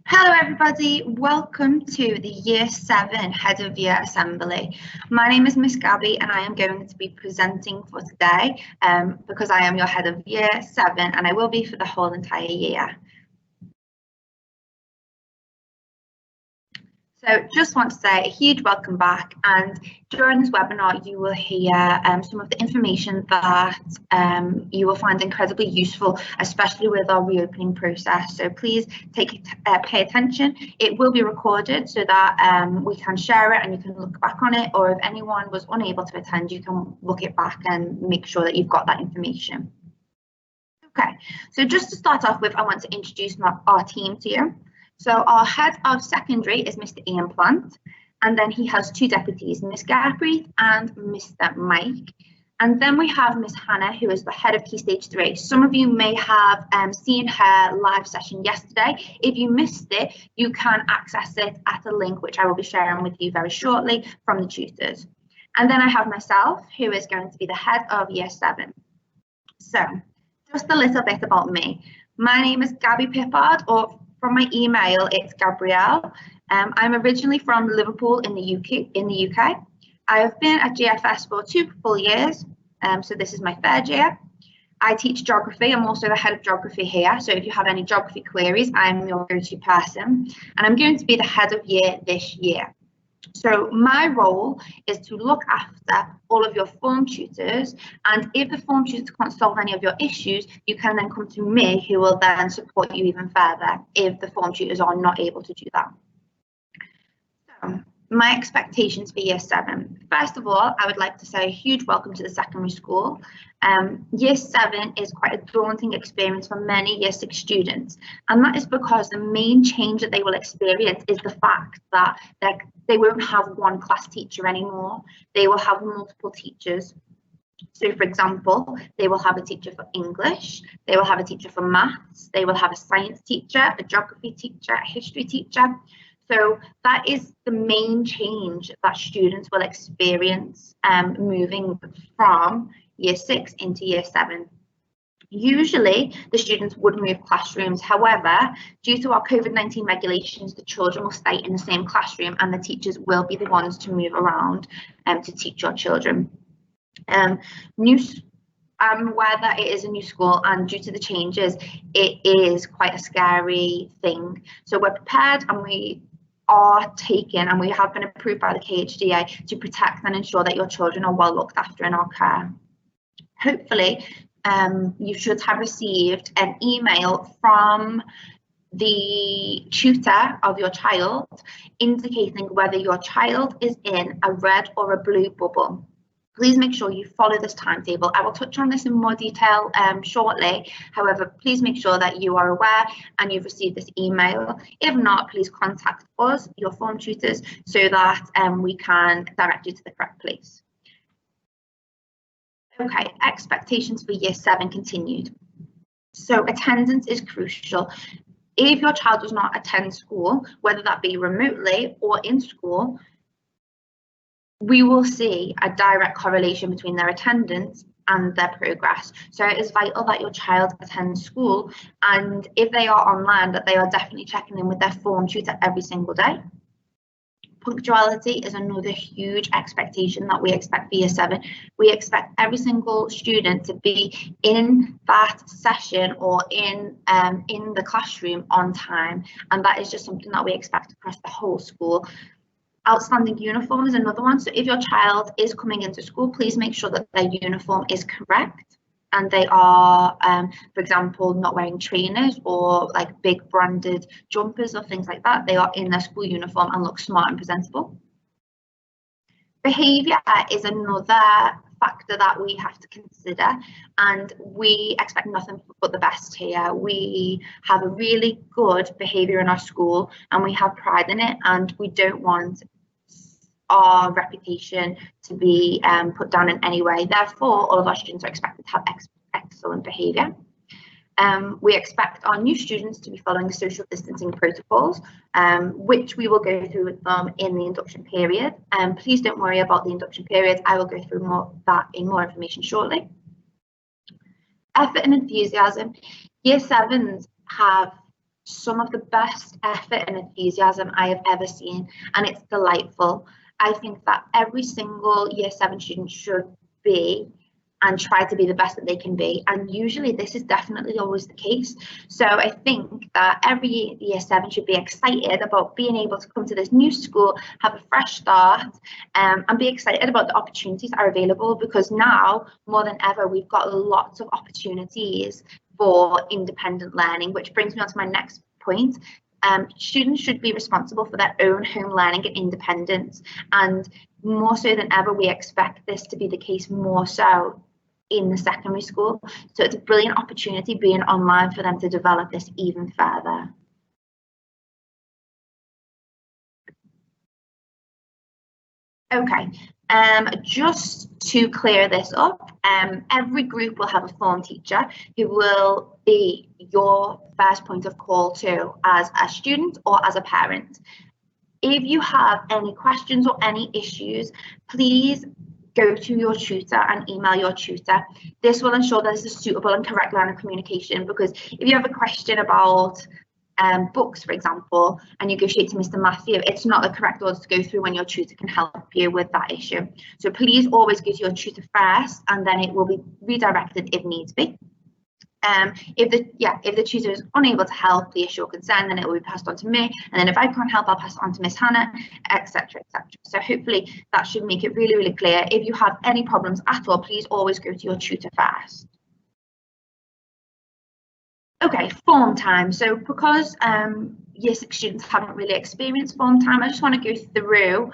Hello everybody, welcome to the Year 7 Head of Year Assembly. My name is Miss Gabby and I am going to be presenting for today because I am your Head of Year 7 and I will be for the whole entire year. So just want to say a huge welcome back, and during this webinar you will hear some of the information that you will find incredibly useful, especially with our reopening process. So please pay attention. It will be recorded so that we can share it and you can look back on it, or if anyone was unable to attend, you can look it back and make sure that you've got that information. Okay, so just to start off with, I want to introduce our team to you. So our head of secondary is Mr. Ian Plant, and then he has two deputies, Miss Gabby and Mr. Mike. And then we have Miss Hannah, who is the head of Key Stage 3. Some of you may have seen her live session yesterday. If you missed it, you can access it at a link which I will be sharing with you very shortly from the tutors. And then I have myself, who is going to be the head of Year 7. So just a little bit about me. My name is Gabby Pippard, or from my email, it's Gabrielle. I'm originally from Liverpool in the UK. I have been at GFS for 2 full years, so this is my 3rd year. I teach geography. I'm also the head of geography here, so if you have any geography queries, I'm your go-to person. And I'm going to be the head of year this year. So my role is to look after all of your form tutors, and if the form tutors can't solve any of your issues, you can then come to me, who will then support you even further if the form tutors are not able to do that. So my expectations for Year 7. First of all, I would like to say a huge welcome to the secondary school. Year 7 is quite a daunting experience for many Year 6 students, and that is because the main change that they will experience is the fact that they won't have one class teacher anymore. They will have multiple teachers. So for example, they will have a teacher for English, they will have a teacher for maths, they will have a science teacher, a geography teacher, a history teacher. So that is the main change that students will experience moving from Year 6 into Year 7. Usually the students would move classrooms. However, due to our COVID-19 regulations, the children will stay in the same classroom and the teachers will be the ones to move around to teach your children. I'm aware that it is a new school, and due to the changes, it is quite a scary thing. So we're prepared and we are taken, and we have been approved by the KHDA to protect and ensure that your children are well looked after in our care. Hopefully, you should have received an email from the tutor of your child indicating whether your child is in a red or a blue bubble. Please make sure you follow this timetable. I will touch on this in more detail shortly. However, please make sure that you are aware and you've received this email. If not, please contact us, your form tutors, so that we can direct you to the correct place. Okay, expectations for Year 7 continued. So attendance is crucial. If your child does not attend school, whether that be remotely or in school, we will see a direct correlation between their attendance and their progress. So it is vital that your child attends school, and if they are online, that they are definitely checking in with their form tutor every single day. Punctuality is another huge expectation that we expect for Year 7. We expect every single student to be in that session or in the classroom on time, and that is just something that we expect across the whole school. Outstanding uniform is another one. So if your child is coming into school, please make sure that their uniform is correct and they are, for example, not wearing trainers or like big branded jumpers or things like that. They are in their school uniform and look smart and presentable. Behaviour is another factor that we have to consider, and we expect nothing but the best here. We have a really good behaviour in our school and we have pride in it, and we don't want our reputation to be put down in any way. Therefore, all of our students are expected to have excellent behaviour. We expect our new students to be following the social distancing protocols, which we will go through with them in the induction period. Please don't worry about the induction period. I will go through that in more information shortly. Effort and enthusiasm. Year 7s have some of the best effort and enthusiasm I have ever seen, and it's delightful. I think that every single Year 7 student should be and try to be the best that they can be, and usually this is definitely always the case. So I think that every Year 7 should be excited about being able to come to this new school, have a fresh start, and be excited about the opportunities that are available, because now more than ever we've got lots of opportunities for independent learning, which brings me on to my next point. Students should be responsible for their own home learning and independence, and more so than ever we expect this to be the case more so in the secondary school. So it's a brilliant opportunity being online for them to develop this even further. Okay, just to clear this up, every group will have a form teacher who will be your first point of call to as a student or as a parent. If you have any questions or any issues, please go to your tutor and email your tutor. This will ensure that this is suitable and correct line of communication, because if you have a question about books, for example, and you go straight to Mr. Matthew, it's not the correct order to go through when your tutor can help you with that issue. So please always go to your tutor first, and then it will be redirected if needs be. If the tutor is unable to help the issue or concern, then it will be passed on to me, and then if I can't help, I'll pass it on to Miss Hannah, etc., etc. So hopefully that should make it really, really clear. If you have any problems at all, please always go to your tutor first. Okay, form time. So because Year 6 students haven't really experienced form time, I just want to go through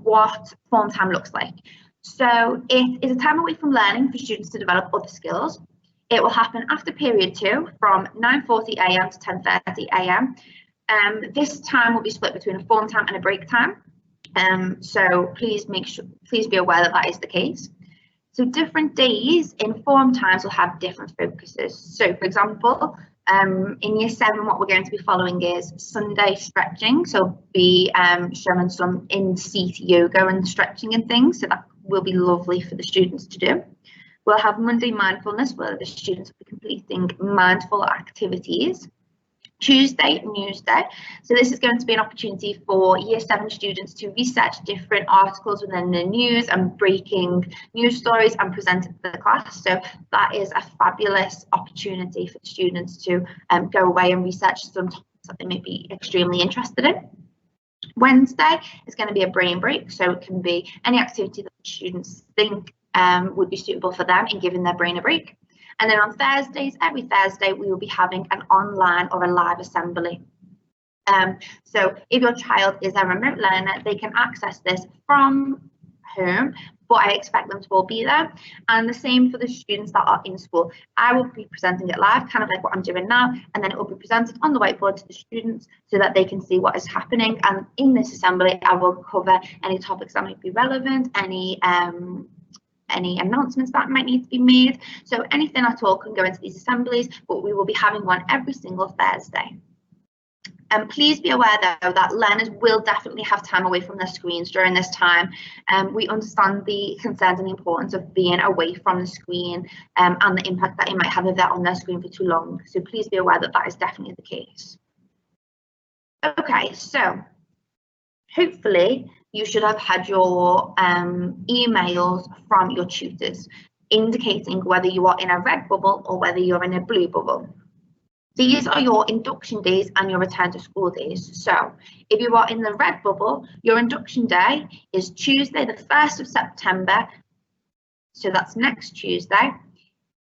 what form time looks like. So it is a time away from learning for students to develop other skills. It will happen after period 2 from 9:40 a.m. to 10:30 a.m. This time will be split between a form time and a break time. So please be aware that that is the case. So different days in form times will have different focuses. So for example, in Year 7, what we're going to be following is Sunday stretching. So be showing some in-seat yoga and stretching and things. So that will be lovely for the students to do. We'll have Monday mindfulness, where the students will be completing mindful activities. Tuesday, News Day. So this is going to be an opportunity for Year 7 students to research different articles within the news and breaking news stories and present it to the class. So that is a fabulous opportunity for students to go away and research some topics that they may be extremely interested in. Wednesday is going to be a brain break, so it can be any activity that students think would be suitable for them in giving their brain a break. And then on Thursdays, every Thursday, we will be having an online or a live assembly. So if your child is a remote learner, they can access this from home, but I expect them to all be there. And the same for the students that are in school. I will be presenting it live, kind of like what I'm doing now, and then it will be presented on the whiteboard to the students so that they can see what is happening. And in this assembly, I will cover any topics that might be relevant, any announcements that might need to be made. So anything at all can go into these assemblies, but we will be having one every single Thursday. And please be aware though that learners will definitely have time away from their screens during this time. We understand the concerns and the importance of being away from the screen and the impact that it might have if they're on their screen for too long. So please be aware that that is definitely the case. Okay, so hopefully you should have had your emails from your tutors indicating whether you are in a red bubble or whether you're in a blue bubble. These are your induction days and your return to school days. So if you are in the red bubble, your induction day is Tuesday, the 1st of September. So that's next Tuesday.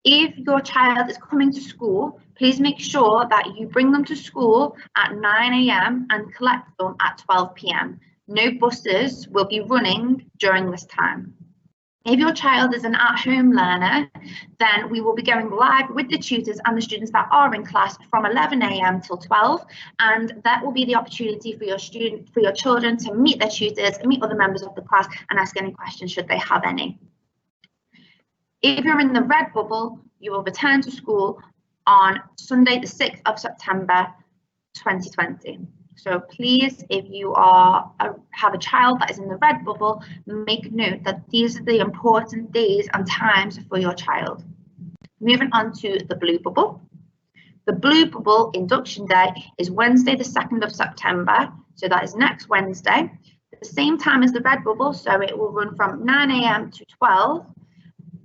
If your child is coming to school, please make sure that you bring them to school at 9 a.m. and collect them at 12 p.m. No buses will be running during this time. If your child is an at-home learner, then we will be going live with the tutors and the students that are in class from 11 a.m. till 12, and that will be the opportunity for your children to meet their tutors, meet other members of the class, and ask any questions should they have any. If you're in the red bubble, you will return to school on Sunday, the 6th of September, 2020. So please, if you have a child that is in the red bubble, make note that these are the important days and times for your child. Moving on to the blue bubble. The blue bubble induction day is Wednesday the 2nd of September, so that is next Wednesday, at the same time as the red bubble, so it will run from 9 AM to 12.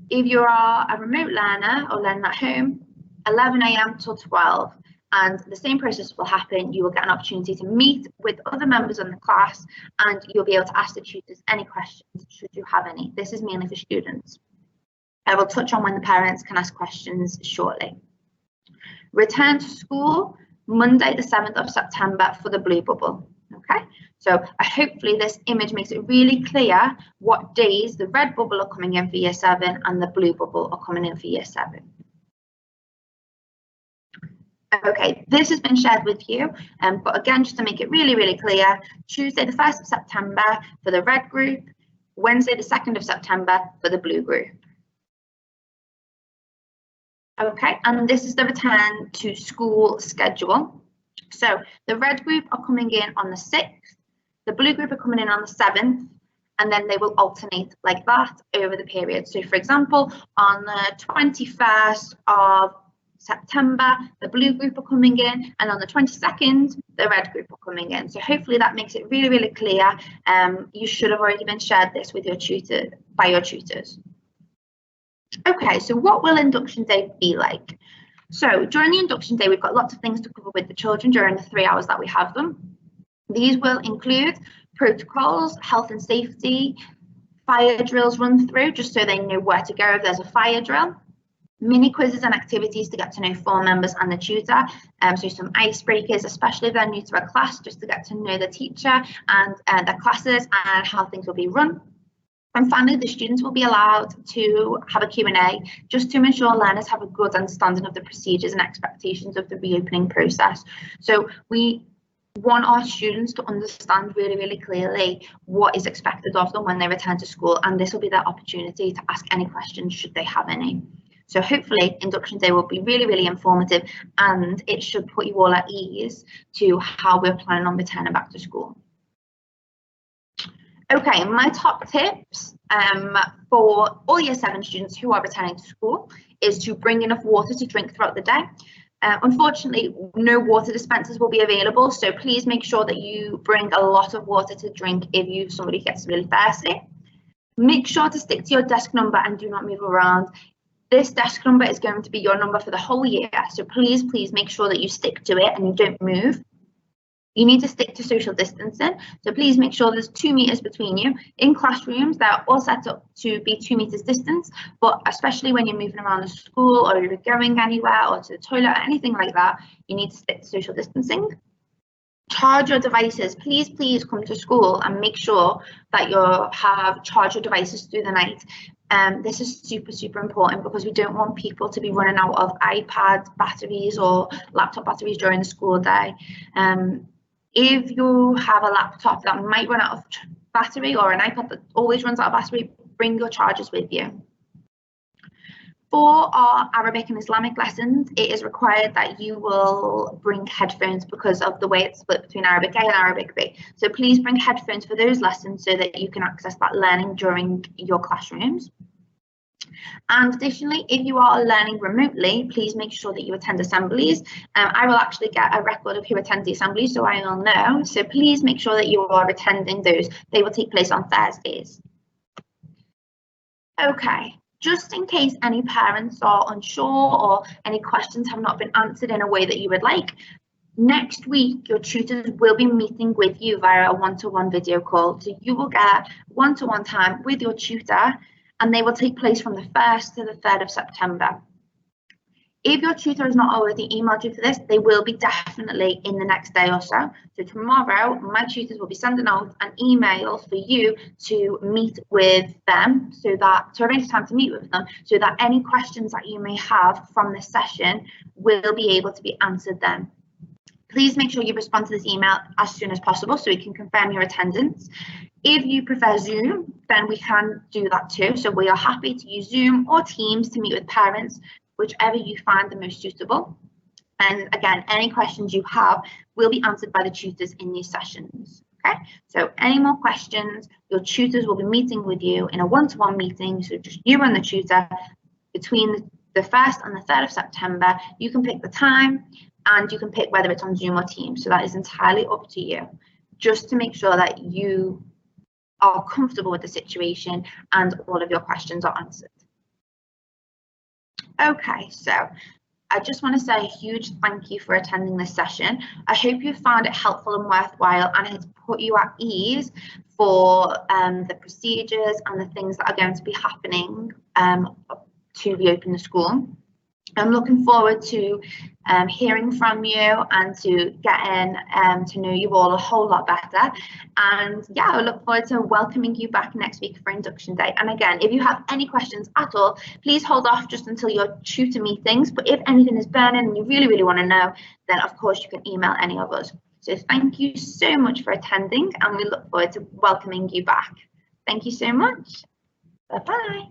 If you are a remote learner or learning at home, 11 AM till 12. And the same process will happen. You will get an opportunity to meet with other members in the class, and you'll be able to ask the tutors any questions should you have any. This is mainly for students. I will touch on when the parents can ask questions shortly. Return to school, Monday the 7th of September for the blue bubble. Okay, so hopefully this image makes it really clear what days the red bubble are coming in for year 7 and the blue bubble are coming in for year 7. Okay, this has been shared with you, but again, just to make it really, really clear, Tuesday the 1st of September for the red group, Wednesday the 2nd of September for the blue group. Okay, and this is the return to school schedule. So the red group are coming in on the 6th, the blue group are coming in on the 7th, and then they will alternate like that over the period. So for example, on the 21st of September, the blue group are coming in, and on the 22nd, the red group are coming in. So hopefully that makes it really, really clear. You should have already been shared this with your tutor, by your tutors. Okay, so what will induction day be like? So during the induction day, we've got lots of things to cover with the children during the 3 hours that we have them. These will include protocols, health and safety, fire drills run through, just so they know where to go if there's a fire drill. Mini quizzes and activities to get to know 4 members and the tutor, so some icebreakers, especially if they're new to a class, just to get to know the teacher and their classes and how things will be run. And finally, the students will be allowed to have a Q&A, just to ensure learners have a good understanding of the procedures and expectations of the reopening process. So we want our students to understand really, really clearly what is expected of them when they return to school, and this will be their opportunity to ask any questions should they have any. So hopefully induction day will be really, really informative, and it should put you all at ease to how we're planning on returning back to school. Okay, my top tips for all year 7 students who are returning to school is to bring enough water to drink throughout the day. Unfortunately, no water dispensers will be available, so please make sure that you bring a lot of water to drink if somebody gets really thirsty. Make sure to stick to your desk number and do not move around. This desk number is going to be your number for the whole year, so please make sure that you stick to it and you don't move. You need to stick to social distancing, so please make sure there's 2 meters between you. In classrooms, they're all set up to be 2 meters distance, but especially when you're moving around the school or you're going anywhere or to the toilet or anything like that, you need to stick to social distancing. Charge your devices. Please come to school and make sure that you have charged your devices through the night. This is super important because we don't want people to be running out of iPad batteries or laptop batteries during the school day. If you have a laptop that might run out of battery, or an iPad that always runs out of battery, bring your chargers with you. For our Arabic and Islamic lessons, it is required that you will bring headphones because of the way it's split between Arabic A and Arabic B. So please bring headphones for those lessons so that you can access that learning during your classrooms. And additionally, if you are learning remotely, please make sure that you attend assemblies. I will actually get a record of who attends the assembly, so I will know. So please make sure that you are attending those. They will take place on Thursdays. Okay, just in case any parents are unsure or any questions have not been answered in a way that you would like, next week your tutors will be meeting with you via a one-to-one video call. So you will get one-to-one time with your tutor, and they will take place from the 1st to the 3rd of September. If your tutor has not already emailed you for this, they will be definitely in the next day or so. So tomorrow, my tutors will be sending out an email for you to meet with them, so that to arrange time to meet with them, so that any questions that you may have from this session will be able to be answered then. Please make sure you respond to this email as soon as possible so we can confirm your attendance. If you prefer Zoom, then we can do that too. So we are happy to use Zoom or Teams to meet with parents, whichever you find the most suitable. And again, any questions you have will be answered by the tutors in these sessions. Okay, so any more questions, your tutors will be meeting with you in a one-to-one meeting. So just you and the tutor between the the 1st and the 3rd of September. You can pick the time and you can pick whether it's on Zoom or Teams. So that is entirely up to you, just to make sure that you are comfortable with the situation and all of your questions are answered. Okay, so I just want to say a huge thank you for attending this session. I hope you found it helpful and worthwhile, and it's put you at ease for the procedures and the things that are going to be happening to reopen the school. I'm looking forward to hearing from you and to getting to know you all a whole lot better. And yeah, I look forward to welcoming you back next week for Induction Day. And again, if you have any questions at all, please hold off just until your tutor meetings. But if anything is burning and you really, really want to know, then of course you can email any of us. So thank you so much for attending, and we look forward to welcoming you back. Thank you so much. Bye-bye.